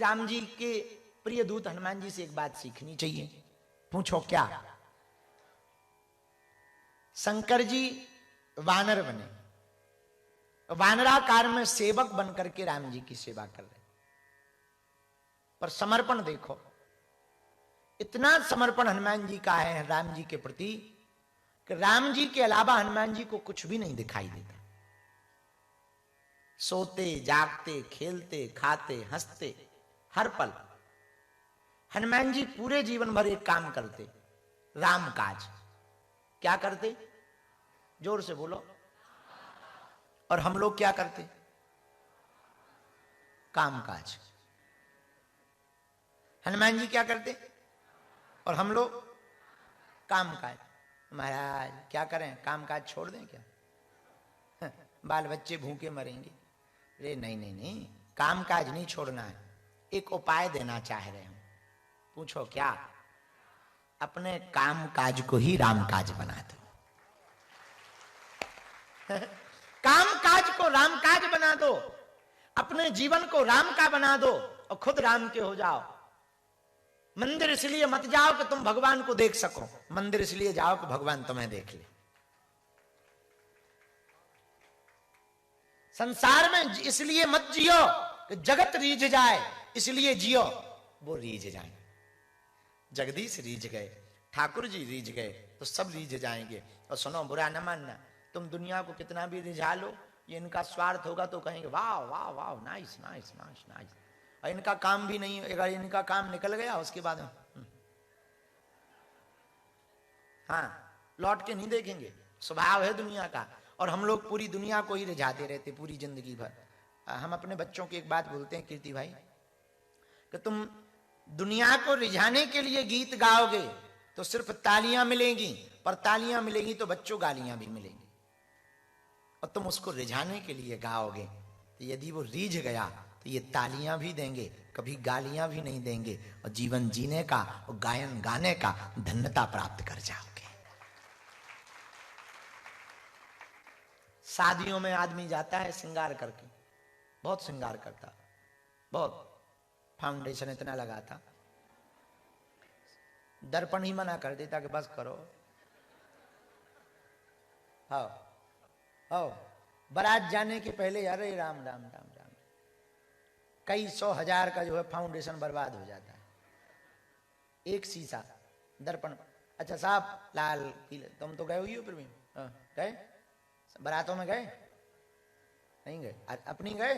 राम जी के प्रिय दूत हनुमान जी से एक बात सीखनी चाहिए। पूछो क्या? शंकर जी वानर बने, वानराकार में सेवक बनकर के राम जी की सेवा कर रहे, पर समर्पण देखो, इतना समर्पण हनुमान जी का है राम जी के प्रति कि राम जी के अलावा हनुमान जी को कुछ भी नहीं दिखाई देता। सोते जागते खेलते खाते हंसते हर पल हनुमान जी पूरे जीवन भर एक काम करते, राम काज। क्या करते? जोर से बोलो। और हम लोग क्या करते? काम काज। हनुमान जी क्या करते और हम लोग काम काज। महाराज क्या करें, काम काज छोड़ दें क्या? बाल बच्चे भूखे मरेंगे। अरे नहीं नहीं नहीं, काम काज नहीं छोड़ना है, एक उपाय देना चाह रहे हैं। पूछो क्या? अपने काम काज को ही राम काज बना दो। काम काज को राम काज बना दो, अपने जीवन को राम का बना दो और खुद राम के हो जाओ। मंदिर इसलिए मत जाओ कि तुम भगवान को देख सको, मंदिर इसलिए जाओ कि भगवान तुम्हें देख ले। संसार में इसलिए मत जियो कि जगत रीझ जाए, इसलिए जियो वो रीझ जाए। जगदीश रीझ गए, ठाकुर जी रीझ गए तो सब रीझ जाएंगे। और सुनो, बुरा न मानना, तुम दुनिया को कितना भी रिझा लो, ये इनका स्वार्थ होगा तो कहेंगे वाह वाह वाह, नाइस नाइस नाइस नाइस। और इनका काम भी नहीं, अगर इनका काम निकल गया उसके बाद हाँ लौट के नहीं देखेंगे। स्वभाव है दुनिया का। और हम लोग पूरी दुनिया को ही रिझाते रहते पूरी जिंदगी भर। हम अपने बच्चों की एक बात बोलते हैं कीर्ति भाई, कि तुम दुनिया को रिझाने के लिए गीत गाओगे तो सिर्फ तालियां मिलेंगी, पर तालियां मिलेंगी तो बच्चों गालियां भी मिलेंगी। और तुम उसको रिझाने के लिए गाओगे तो यदि वो रीझ गया तो ये तालियां भी देंगे, कभी गालियां भी नहीं देंगे, और जीवन जीने का और गायन गाने का धन्यता प्राप्त कर जाओगे। शादियों में आदमी जाता है श्रृंगार करके, बहुत श्रृंगार करता, बहुत फाउंडेशन इतना लगाता, दर्पण ही मना कर देता कि बस करो। हाँ हाँ, बारात जाने के पहले अरे राम राम राम राम, कई 100,000 का जो है फाउंडेशन बर्बाद हो जाता है। एक शीशा दर्पण। अच्छा साहब लाल पीले, तुम तो गए हुई हो फिर भी? गए बारातों में? गए नहीं गए? अपनी गए?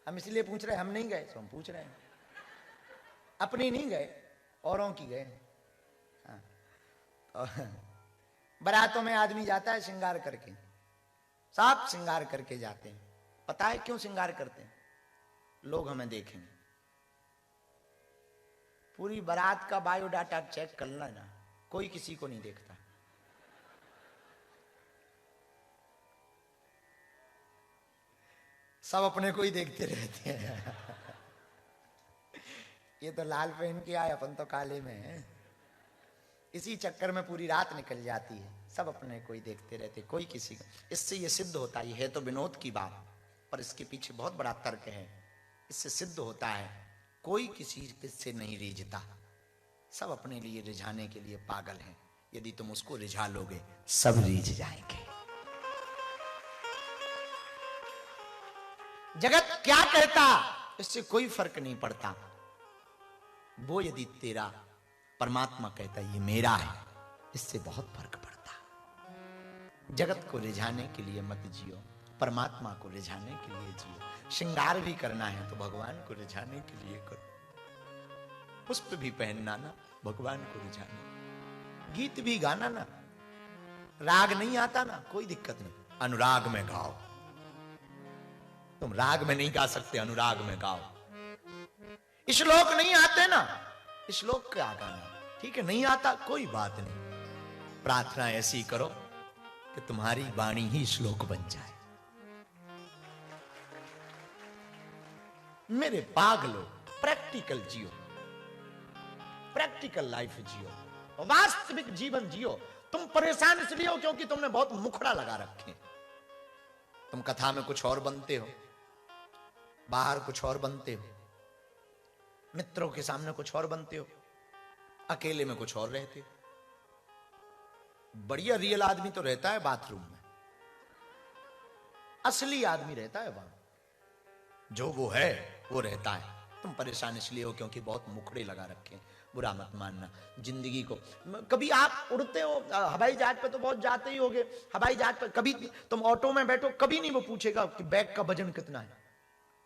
हम इसलिए पूछ रहे, हम नहीं गए तो हम पूछ रहे हैं। अपनी नहीं गए, औरों की गए। बारातों में आदमी जाता है श्रृंगार करके, साफ श्रृंगार करके जाते हैं। पता है क्यों श्रृंगार करते हैं? लोग हमें देखेंगे। पूरी बारात का बायोडाटा चेक कर लेना, कोई किसी को नहीं देखता। सब अपने को ही देखते रहते हैं। ये तो लाल पहन के आए, अपन तो काले में हैं। इसी चक्कर में पूरी रात निकल जाती है, सब अपने को ही देखते रहते, कोई किसी का। इससे ये सिद्ध होता है तो विनोद की बात, पर इसके पीछे बहुत बड़ा तर्क है। इससे सिद्ध होता है कोई किसी से नहीं रिझता, सब अपने लिए रिझाने के लिए पागल हैं। यदि तुम उसको रिझा लोगे सब रीझ जाएंगे। जगत क्या कहता इससे कोई फर्क नहीं पड़ता। वो यदि तेरा परमात्मा कहता ये मेरा है, इससे बहुत फर्क पड़ता। जगत को रिझाने के लिए मत जियो, परमात्मा को रिझाने के लिए जियो। श्रृंगार भी करना है तो भगवान को रिझाने के लिए करो। पुष्प भी पहनना ना भगवान को रिझाने, गीत भी गाना ना, राग नहीं आता ना कोई दिक्कत नहीं, अनुराग में गाओ। तुम राग में नहीं गा सकते, अनुराग में गाओ। श्लोक नहीं आते ना, श्लोक क्या गाना, ठीक है नहीं आता कोई बात नहीं। प्रार्थना ऐसी करो कि तुम्हारी वाणी ही श्लोक बन जाए। मेरे पागलो, प्रैक्टिकल जियो, प्रैक्टिकल लाइफ जियो, वास्तविक जीवन जियो। तुम परेशान इसलिए हो क्योंकि तुमने बहुत मुखड़ा लगा रखे। तुम कथा में कुछ और बनते हो, बाहर कुछ और बनते हो, मित्रों के सामने कुछ और बनते हो, अकेले में कुछ और रहते हो। बढ़िया रियल आदमी तो रहता है बाथरूम में, असली आदमी रहता है वहां, जो वो है वो रहता है। तुम परेशान इसलिए हो क्योंकि बहुत मुखड़े लगा रखे हैं। बुरा मत मानना जिंदगी को। कभी आप उड़ते हो, हवाई जहाज पे तो बहुत जाते ही होगे, हवाई जहाज पे कभी तुम ऑटो में बैठो, कभी नहीं वो पूछेगा कि बैग का वजन कितना है।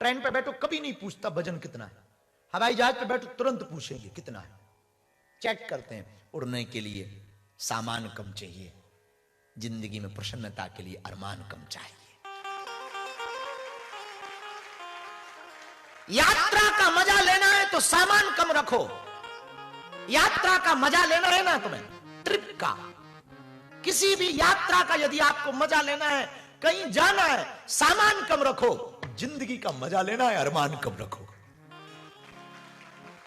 ट्रेन पे बैठो, कभी नहीं पूछता वजन कितना है। हवाई जहाज पे बैठो, तुरंत पूछेंगे कितना है। चेक करते हैं। उड़ने के लिए सामान कम चाहिए, जिंदगी में प्रसन्नता के लिए अरमान कम चाहिए। यात्रा का मजा लेना है तो सामान कम रखो। यात्रा का मजा लेना है ना तुम्हें, ट्रिप का, किसी भी यात्रा का यदि आपको मजा लेना है, कहीं जाना है, सामान कम रखो। जिंदगी का मजा लेना है, अरमान कम रखो।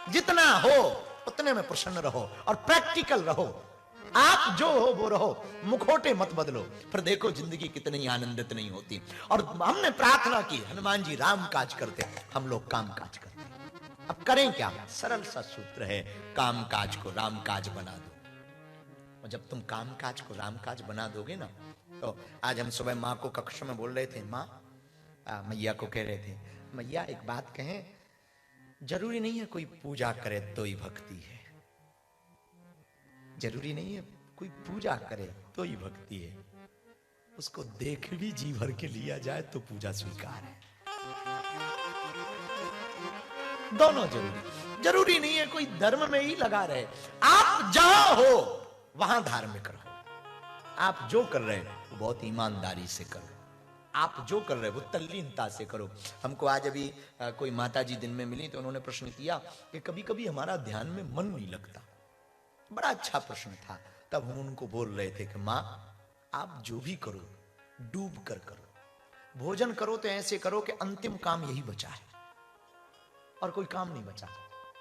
जितना हो उतने में प्रसन्न रहो और प्रैक्टिकल रहो। आप जो हो वो रहो, मुखोटे मत बदलो। फिर देखो जिंदगी कितनी आनंदित नहीं होती। और हमने प्रार्थना की, हनुमान जी राम काज करते, हम लोग काम काज करते। अब करें क्या? सरल सा सूत्र है, काम काज को राम काज बना दो। और जब तुम काम काज को राम काज बना दोगे ना, तो आज हम सुबह माँ को कक्षा में बोल रहे थे, माँ मैया को कह रहे थे, मैया एक बात कहें, जरूरी नहीं है कोई पूजा करे तो ही भक्ति है। जरूरी नहीं है कोई पूजा करे तो ही भक्ति है। उसको देख भी जी भर के लिया जाए तो पूजा स्वीकार है। दोनों जरूरी नहीं है कोई धर्म में ही लगा रहे। आप जहां हो वहां धार्मिक रहो। आप जो कर रहे हो वो बहुत ईमानदारी से करो। आप जो कर रहे हो वो तल्लीनता से करो। हमको आज अभी कोई माता जी दिन में मिली तो उन्होंने प्रश्न किया कि कभी कभी हमारा ध्यान में मन नहीं लगता। बड़ा अच्छा प्रश्न था। तब हम उनको बोल रहे थे कि माँ आप जो भी करो डूब कर करो। भोजन करो तो ऐसे करो कि अंतिम काम यही बचा है और कोई काम नहीं बचा।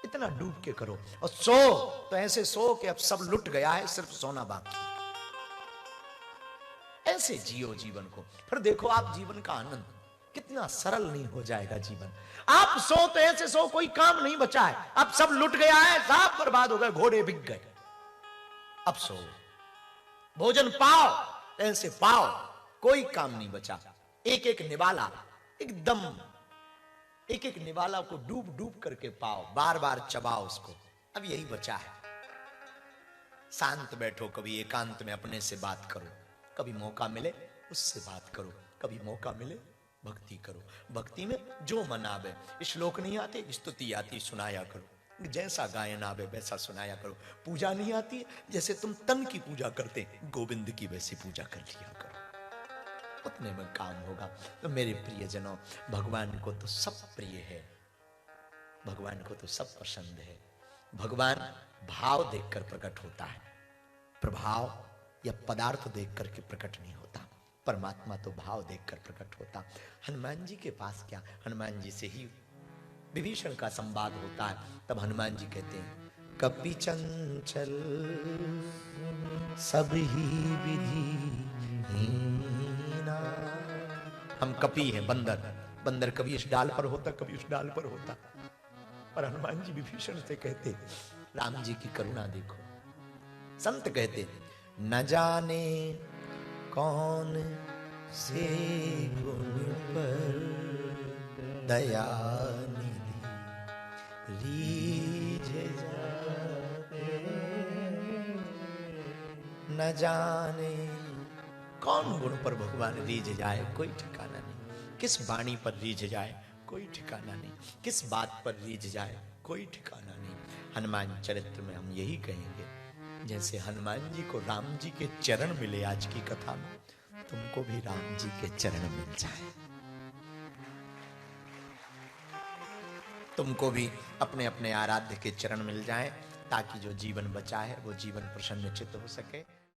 इतना डूब के करो। और सो तो ऐसे सो कि अब सब लुट गया है, सिर्फ सोना बाकी। ऐसे जियो जीवन को, फिर देखो आप जीवन का आनंद कितना सरल नहीं हो जाएगा जीवन। आप सो तो ऐसे सो कोई काम नहीं बचा है, अब सब लुट गया है, सब बर्बाद हो गए, घोड़े बिक गए। अब सो, भोजन पाओ ऐसे पाओ, कोई काम नहीं बचा। एक एक निवाला एकदम, एक एक निवाला को डूब डूब करके पाओ, बार बार चबाओ उसको। अब यही बचा है। शांत बैठो, कभी एकांत में अपने से बात करो, कभी मौका मिले उससे बात करो, कभी मौका मिले भक्ति करो। भक्ति में जो मन आवे, श्लोक नहीं आते स्तुति आती सुनाया करो, जैसा गायन आवे वैसा सुनाया करो। पूजा नहीं आती, जैसे तुम तन की पूजा करते गोविंद की वैसी पूजा कर लिया करो, उतने में काम होगा। तो मेरे प्रियजनों, भगवान को तो सब प्रिय है, भगवान को तो सब पसंद है। भगवान भाव देखकर प्रकट होता है, प्रभाव या पदार्थ देख करके प्रकट नहीं होता। परमात्मा तो भाव देखकर प्रकट होता। हनुमान जी के पास क्या, हनुमान जी से ही विभीषण का संवाद होता है। तब हनुमान जी कहते हैं, कपि चंचल सब ही विधि हीना। हम कपि हैं, बंदर। बंदर कभी इस डाल पर होता, कभी उस डाल पर होता। पर हनुमान जी विभीषण से कहते, राम जी की करुणा देखो। संत कहते, न जाने कौन से गुण पर दया निधि रीझ जाते। न जाने कौन गुण पर भगवान रीझ जाए, कोई ठिकाना नहीं। किस वाणी पर रीझ जाए, कोई ठिकाना नहीं। किस बात पर रीझ जाए, कोई ठिकाना नहीं। हनुमान चरित्र में हम यही कहेंगे, जैसे हनुमान जी को राम जी के चरण मिले आज की कथा में, तुमको भी राम जी के चरण मिल जाए। तुमको भी अपने अपने आराध्य के चरण मिल जाए, ताकि जो जीवन बचा है वो जीवन प्रसन्नचित्त हो सके।